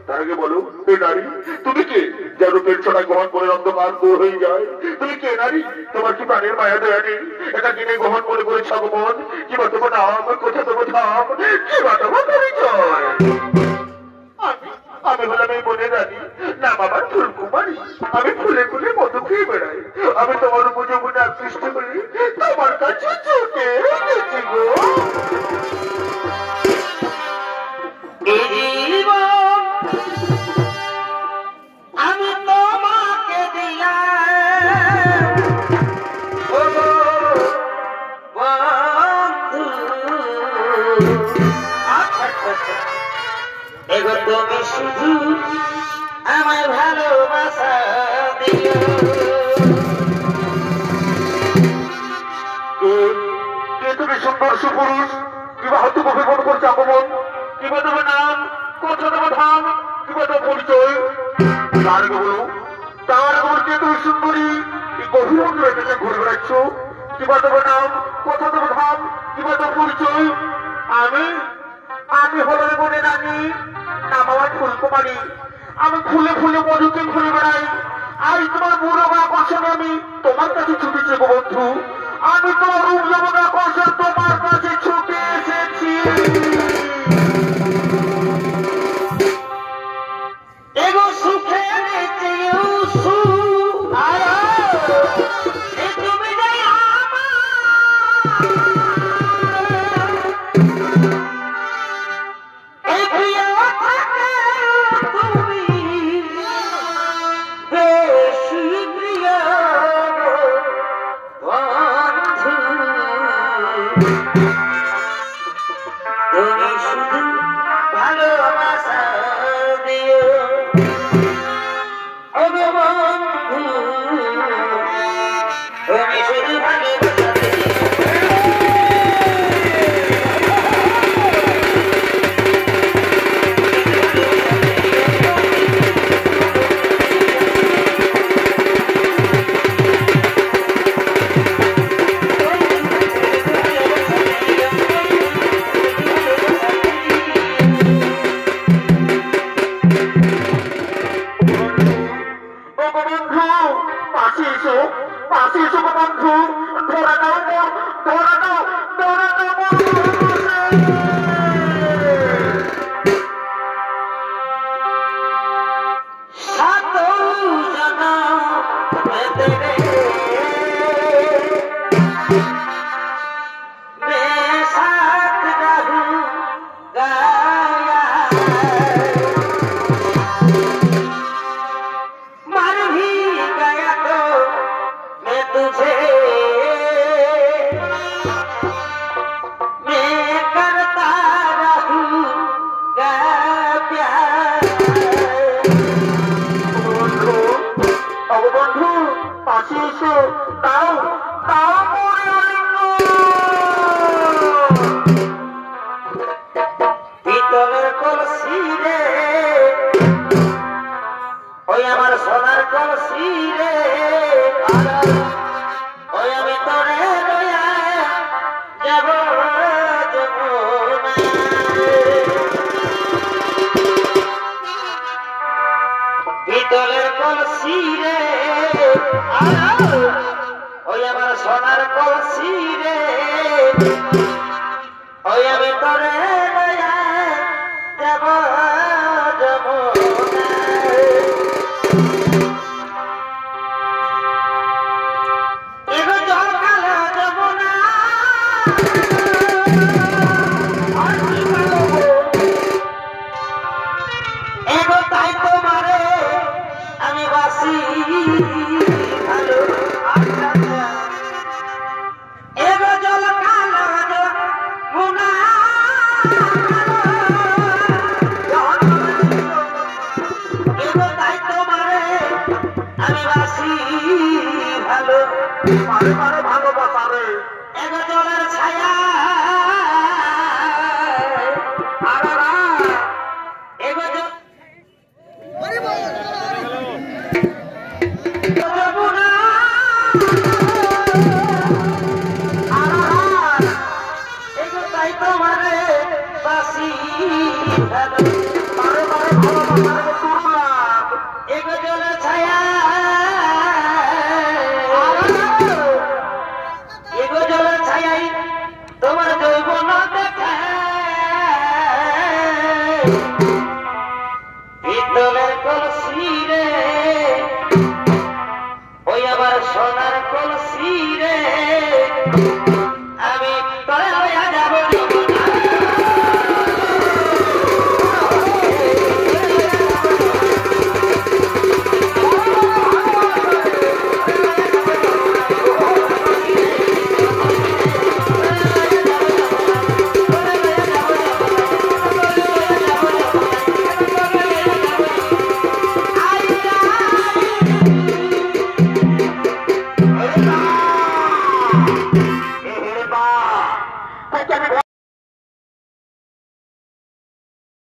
তার আগে বলো এ নারী তুমি কে যার রূপের ছড়ায় গ্রহণ করে অন্ধকার দূর হয়ে যায়? তুমি কে নারী? তোমার কি প্রাণের মায়া দয়া নেই? এটা কিনে গ্রহণ মনে করে ছগমন কিবা তোমার নাম কোথা তোমার ধাম কিবা তোমার পরিচয়? আমি হলাম এই মনে রানী, নাম আমার ফুলকুমারী। আমি ফুলে ফুলে মধু খেয়ে বেড়াই। আমি তোমার উপযোগনে আকৃষ্ট করি, তোমার কাছে ছুটে এসেছি গো। আমি তোমাকে দিলাম বন্ধু, এগো তুমি শুধু আমার ভালোবাসা দিও। তুমি সুন্দর সুপুরুষ কিবা হয়তো কবে মনে করছে আগমন কিবা তোমার নাম কোথা তোমার ধাম কিবা তোমার পরিচয়? তার বলো তার বলতে তুমি সুন্দরী এই গভীর অন্তরের কাছে ঘুরে বেড়াচ্ছ কিবা তোমার নাম কোথা তোমার ধাম কিবা তোমার পরিচয়? আমি হলো মনে রানী, নাম আমার ফুলকুমারী। আমি ফুলে ফুলে মধুকে ঘুরে বেড়াই। আজ তোমার বুড়ো আকর্ষণে আমি তোমার কাছে ছুটেছি গো বন্ধু। আমি তোমার রূপ জগৎ আকর্ষণ তোমার কাছে ছুটে এসেছি। এগো সুখে নেচেও তুমি যাই তুমি শুধু ভালোবাসা দিও ওগো বন্ধু, তুমি শুধু ভালোবাসা দিও। যমুনা ও